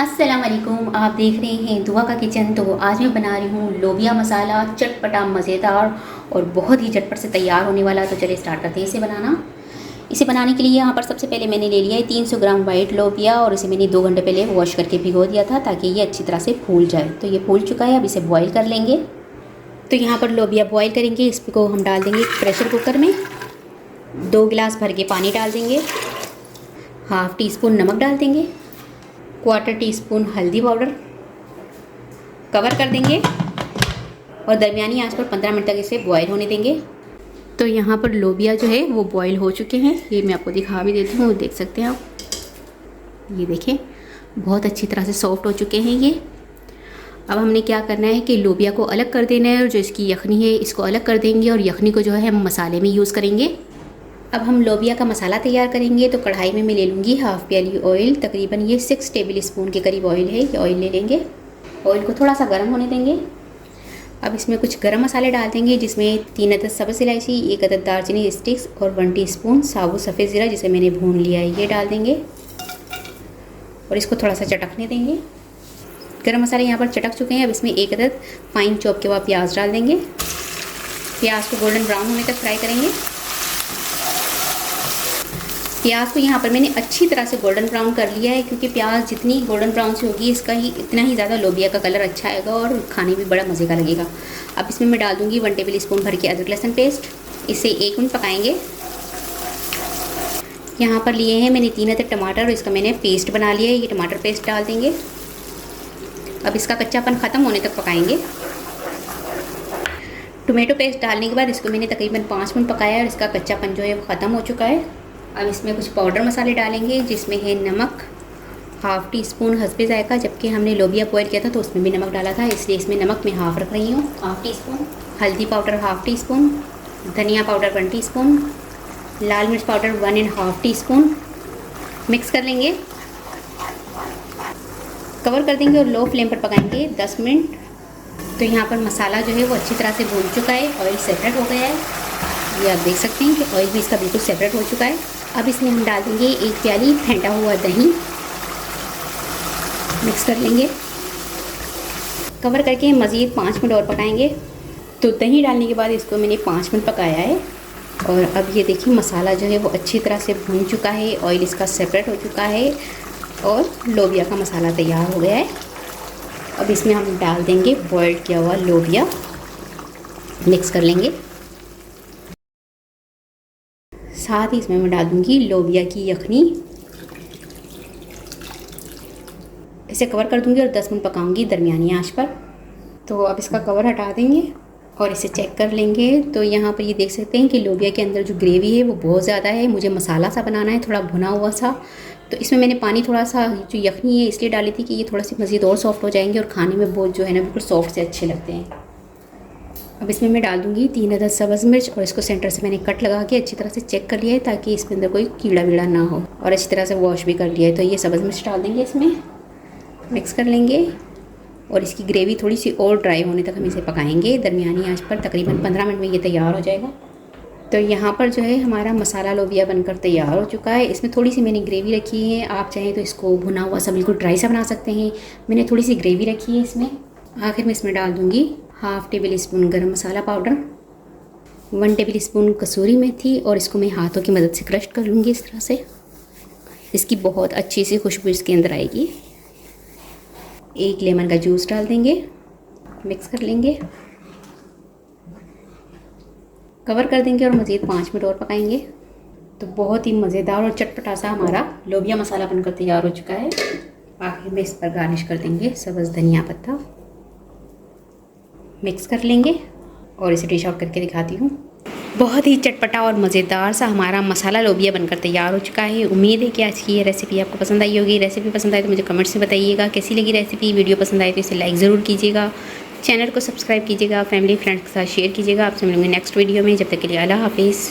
अस्सलाम वालेकुम, आप देख रहे हैं दुआ का किचन। तो आज मैं बना रही हूँ लोबिया मसाला, चटपटा मज़ेदार और बहुत ही झटपट से तैयार होने वाला। तो चलिए स्टार्ट करते हैं इसे बनाना। इसे बनाने के लिए यहाँ पर सबसे पहले मैंने ले लिया है 300 ग्राम वाइट लोबिया और इसे मैंने 2 घंटे पहले वॉश करके भिगो दिया था ताकि ये अच्छी तरह से फूल जाए। तो ये फूल चुका है, अब इसे बॉयल कर लेंगे। तो यहाँ पर लोबिया बॉयल करेंगे, इसको हम डाल देंगे प्रेशर कुकर में। 2 गिलास भर के पानी डाल देंगे, हाफ़ टी स्पून नमक डाल देंगे, 1/4 टीस्पून हल्दी पाउडर, कवर कर देंगे और दरमियानी आंच पर 15 मिनट तक इसे बॉयल होने देंगे। तो यहाँ पर लोबिया जो है वो बॉयल हो चुके हैं, ये मैं आपको दिखा भी देती हूँ, देख सकते हैं आप। ये देखें, बहुत अच्छी तरह से सॉफ्ट हो चुके हैं ये। अब हमने क्या करना है कि लोबिया को अलग कर देना है और जो इसकी यखनी है इसको अलग कर देंगे और यखनी को जो है हम मसाले में यूज़ करेंगे। अब हम लोबिया का मसाला तैयार करेंगे। तो कढ़ाई में मैं ले लूँगी हाफ़ प्याली ऑयल, तकरीबन ये 6 टेबल स्पून के करीब ऑयल है। ये ऑयल ले लेंगे, ऑयल को थोड़ा सा गर्म होने देंगे। अब इसमें कुछ गरम मसाले डाल देंगे, जिसमें 3 अदद सब्ज़ इलायची, 1 अदद दालचीनी स्टिक्स और 1 टीस्पून साबुत सफ़ेद ज़ीरा जिसे मैंने भून लिया है, ये डाल देंगे और इसको थोड़ा सा चटकने देंगे। गरम मसाले यहाँ पर चटक चुके हैं। अब इसमें 1 अदद फाइन चॉप के बाद प्याज डाल देंगे। प्याज को गोल्डन ब्राउन होने तक फ्राई करेंगे। प्याज को यहाँ पर मैंने अच्छी तरह से गोल्डन ब्राउन कर लिया है, क्योंकि प्याज जितनी गोल्डन ब्राउन से होगी इसका ही इतना ही ज़्यादा लोबिया का कलर अच्छा आएगा और खाने में बड़ा मज़े का लगेगा। अब इसमें मैं डाल दूँगी 1 टेबल स्पून भर के अदरक लहसुन पेस्ट। इसे 1 मिनट पकाएंगे। यहाँ पर लिए हैं मैंने 3 अदद टमाटर और इसका मैंने पेस्ट बना लिया है, ये टमाटर पेस्ट डाल देंगे। अब इसका कच्चापन ख़त्म होने तक पकाएंगे। टोमेटो पेस्ट डालने के बाद इसको मैंने तकरीबन 5 मिनट पकाया और इसका कच्चापन जो है वो ख़त्म हो चुका है। अब इसमें कुछ पाउडर मसाले डालेंगे, जिसमें है नमक हाफ़ टी स्पून हस्बे जायका, जबकि हमने लोबिया बॉयल किया था तो उसमें भी नमक डाला था, इसलिए इसमें नमक मैं हाफ़ रख रही हूँ, हाफ़ टी स्पून। हल्दी पाउडर हाफ़ टी स्पून, धनिया पाउडर 1 टीस्पून, लाल मिर्च पाउडर 1½ टीस्पून। मिक्स कर लेंगे, कवर कर देंगे और लो फ्लेम पर पकाएंगे 10 मिनट। तो यहाँ पर मसाला जो है वो अच्छी तरह से भून चुका है, ऑयल सेपरेट हो गया है, ये आप देख सकते हैं कि ऑयल भी इसका बिल्कुल सेपरेट हो चुका है। अब इसमें हम डाल देंगे 1 प्याली फेंटा हुआ दही, मिक्स कर लेंगे, कवर करके मज़ीद 5 मिनट और पकाएंगे। तो दही डालने के बाद इसको मैंने 5 मिनट पकाया है और अब ये देखिए मसाला जो है वो अच्छी तरह से भून चुका है, ऑयल इसका सेपरेट हो चुका है और लोबिया का मसाला तैयार हो गया है। अब इसमें हम डाल देंगे बॉइल्ड किया हुआ लोबिया, मिक्स कर लेंगे। साथ ही इसमें मैं डाल दूँगी लोबिया की यखनी, इसे कवर कर दूँगी और 10 मिनट पकाऊँगी दरमियानी आंच पर। तो अब इसका कवर हटा देंगे और इसे चेक कर लेंगे। तो यहाँ पर ये देख सकते हैं कि लोबिया के अंदर जो ग्रेवी है वो बहुत ज़्यादा है, मुझे मसाला सा बनाना है, थोड़ा भुना हुआ सा। तो इसमें मैंने पानी थोड़ा सा जो यखनी है इसलिए डाली थी कि ये थोड़ा सी मज़ीद और सॉफ्ट हो जाएंगे और खाने में बहुत जो है ना बिल्कुल सॉफ्ट से अच्छे लगते हैं। अब इसमें मैं डाल दूँगी 3 अदद सब्ज़ मिर्च और इसको सेंटर से मैंने कट लगा के अच्छी तरह से चेक कर लिया है ताकि इसके अंदर कोई कीड़ा वीड़ा ना हो, और अच्छी तरह से वॉश भी कर लिया है। तो ये सब्ज़ मिर्च डाल देंगे, इसमें मिक्स कर लेंगे और इसकी ग्रेवी थोड़ी सी और ड्राई होने तक हम इसे पकाएंगे दरमियानी आंच पर। तकरीबन 15 मिनट में ये तैयार हो जाएगा। तो यहाँ पर जो है हमारा मसाला लोबिया बनकर तैयार हो चुका है। इसमें थोड़ी सी मैंने ग्रेवी रखी है, आप चाहें तो इसको भुना हुआ सा बिल्कुल ड्राई सा बना सकते हैं। मैंने थोड़ी सी ग्रेवी रखी है इसमें। आखिर में इसमें डाल दूँगी हाफ़ टेबल स्पून गरम मसाला पाउडर, 1 टेबल स्पून कसूरी मेथी और इसको मैं हाथों की मदद से क्रश कर लूँगी इस तरह से। इसकी बहुत अच्छी सी खुशबू इसके अंदर आएगी। 1 लेमन का जूस डाल देंगे, मिक्स कर लेंगे, कवर कर देंगे और मज़ीद 5 मिनट और पकाएंगे। तो बहुत ही मज़ेदार और चटपटा सा हमारा लोबिया मसाला बनकर तैयार हो चुका है। आखिर में इस पर गार्निश कर देंगे सब्ज़ धनिया पत्ता, मिक्स कर लेंगे और इसे डिश आउट करके दिखाती हूँ। बहुत ही चटपटा और मज़ेदार सा हमारा मसाला लोबिया बनकर तैयार हो चुका है। उम्मीद है कि आज की ये रेसिपी आपको पसंद आई होगी। रेसिपी पसंद आए तो मुझे कमेंट्स में बताइएगा कैसी लगी रेसिपी। वीडियो पसंद आए तो इसे लाइक ज़रूर कीजिएगा, चैनल को सब्सक्राइब कीजिएगा, फैमिली फ्रेंड्स के साथ शेयर कीजिएगा। आपसे मिलूंगी नेक्स्ट वीडियो में, जब तक के लिए अल्लाह हाफिज़।